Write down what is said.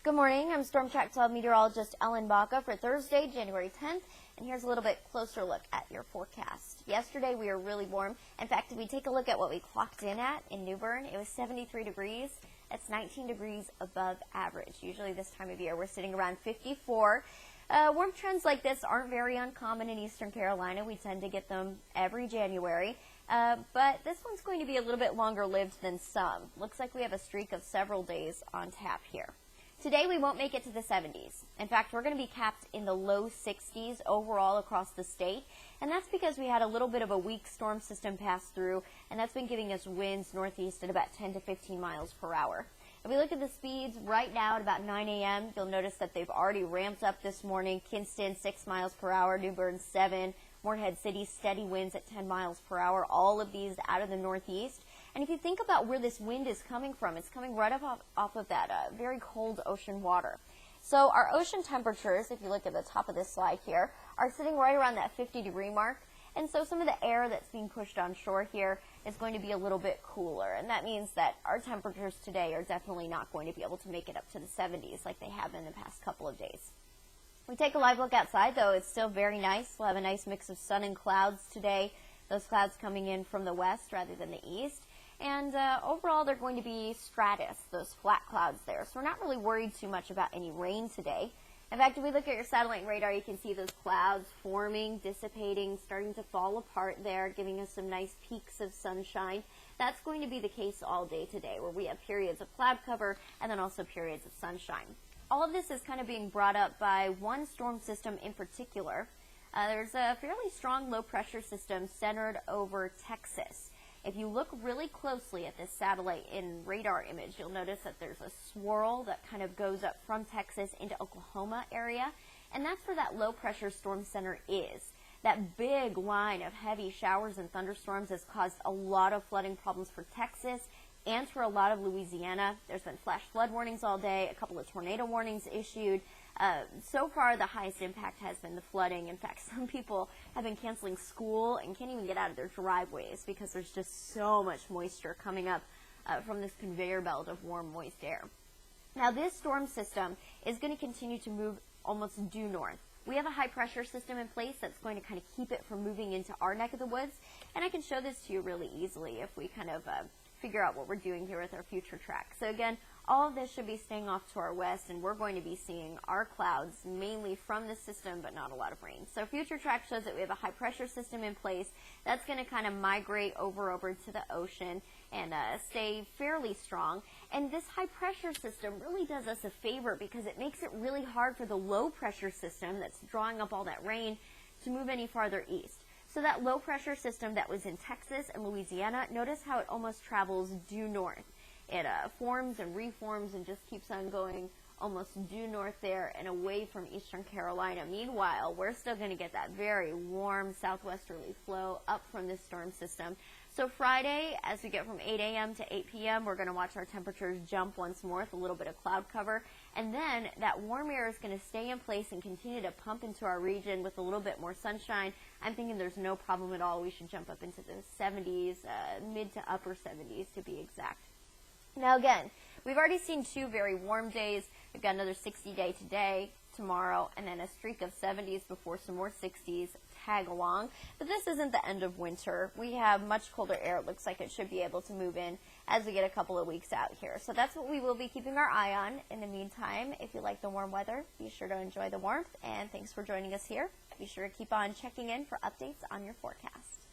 Good morning. I'm Storm Track 12 meteorologist Ellen Baca for Thursday, January 10th, and here's a little bit closer look at your forecast. Yesterday we were really warm. In fact, if we take a look at what we clocked in at in New Bern, it was 73 degrees. That's 19 degrees above average. Usually this time of year we're sitting around 54. Warm trends like this aren't very uncommon in Eastern Carolina. We tend to get them every January. But this one's going to be a little bit longer lived than some. Looks like we have a streak of several days on tap here. Today we won't make it to the 70s. In fact, we're going to be capped in the low 60s overall across the state, and that's because we had a little bit of a weak storm system pass through, and that's been giving us winds northeast at about 10 to 15 miles per hour. If we look at the speeds right now at about 9 a.m., you'll notice that they've already ramped up this morning. Kinston 6 miles per hour, New Bern 7, Morehead City steady winds at 10 miles per hour, all of these out of the northeast. And if you think about where this wind is coming from, it's coming right off of that very cold ocean water. So our ocean temperatures, if you look at the top of this slide here, are sitting right around that 50-degree mark. And so some of the air that's being pushed on shore here is going to be a little bit cooler. And that means that our temperatures today are definitely not going to be able to make it up to the 70s like they have in the past couple of days. We take a live look outside, though. It's still very nice. We'll have a nice mix of sun and clouds today. Those clouds coming in from the west rather than the east. And overall, they're going to be stratus, those flat clouds there. So we're not really worried too much about any rain today. In fact, if we look at your satellite radar, you can see those clouds forming, dissipating, starting to fall apart there, giving us some nice peaks of sunshine. That's going to be the case all day today, where we have periods of cloud cover and then also periods of sunshine. All of this is kind of being brought up by one storm system in particular. There's a fairly strong low-pressure system centered over Texas. If you look really closely at this satellite in radar image, you'll notice that there's a swirl that kind of goes up from Texas into Oklahoma area, and that's where that low-pressure storm center is. That big line of heavy showers and thunderstorms has caused a lot of flooding problems for Texas and for a lot of Louisiana. There's been flash flood warnings all day, a couple of tornado warnings issued. So far, the highest impact has been the flooding. In fact, some people have been canceling school and can't even get out of their driveways because there's just so much moisture coming up from this conveyor belt of warm, moist air. Now, this storm system is going to continue to move almost due north. We have a high-pressure system in place that's going to kind of keep it from moving into our neck of the woods, and I can show this to you really easily if we kind of figure out what we're doing here with our future track. So again, all of this should be staying off to our west, and we're going to be seeing our clouds mainly from the system, but not a lot of rain. So future track shows that we have a high pressure system in place that's going to kind of migrate over to the ocean and stay fairly strong. And this high pressure system really does us a favor because it makes it really hard for the low pressure system that's drawing up all that rain to move any farther east. So that low pressure system that was in Texas and Louisiana, notice how it almost travels due north. It forms and reforms and just keeps on going almost due north there and away from Eastern Carolina. Meanwhile, we're still going to get that very warm southwesterly flow up from this storm system. So Friday, as we get from 8 a.m. to 8 p.m., we're going to watch our temperatures jump once more with a little bit of cloud cover. And then that warm air is going to stay in place and continue to pump into our region with a little bit more sunshine. I'm thinking there's no problem at all. We should jump up into the 70s, mid to upper 70s to be exact. Now again, we've already seen 2 very warm days. We've got another 60-day today, tomorrow, and then a streak of 70s before some more 60s tag along. But this isn't the end of winter. We have much colder air. It looks like it should be able to move in as we get a couple of weeks out here. So that's what we will be keeping our eye on. In the meantime, if you like the warm weather, be sure to enjoy the warmth. And thanks for joining us here. Be sure to keep on checking in for updates on your forecast.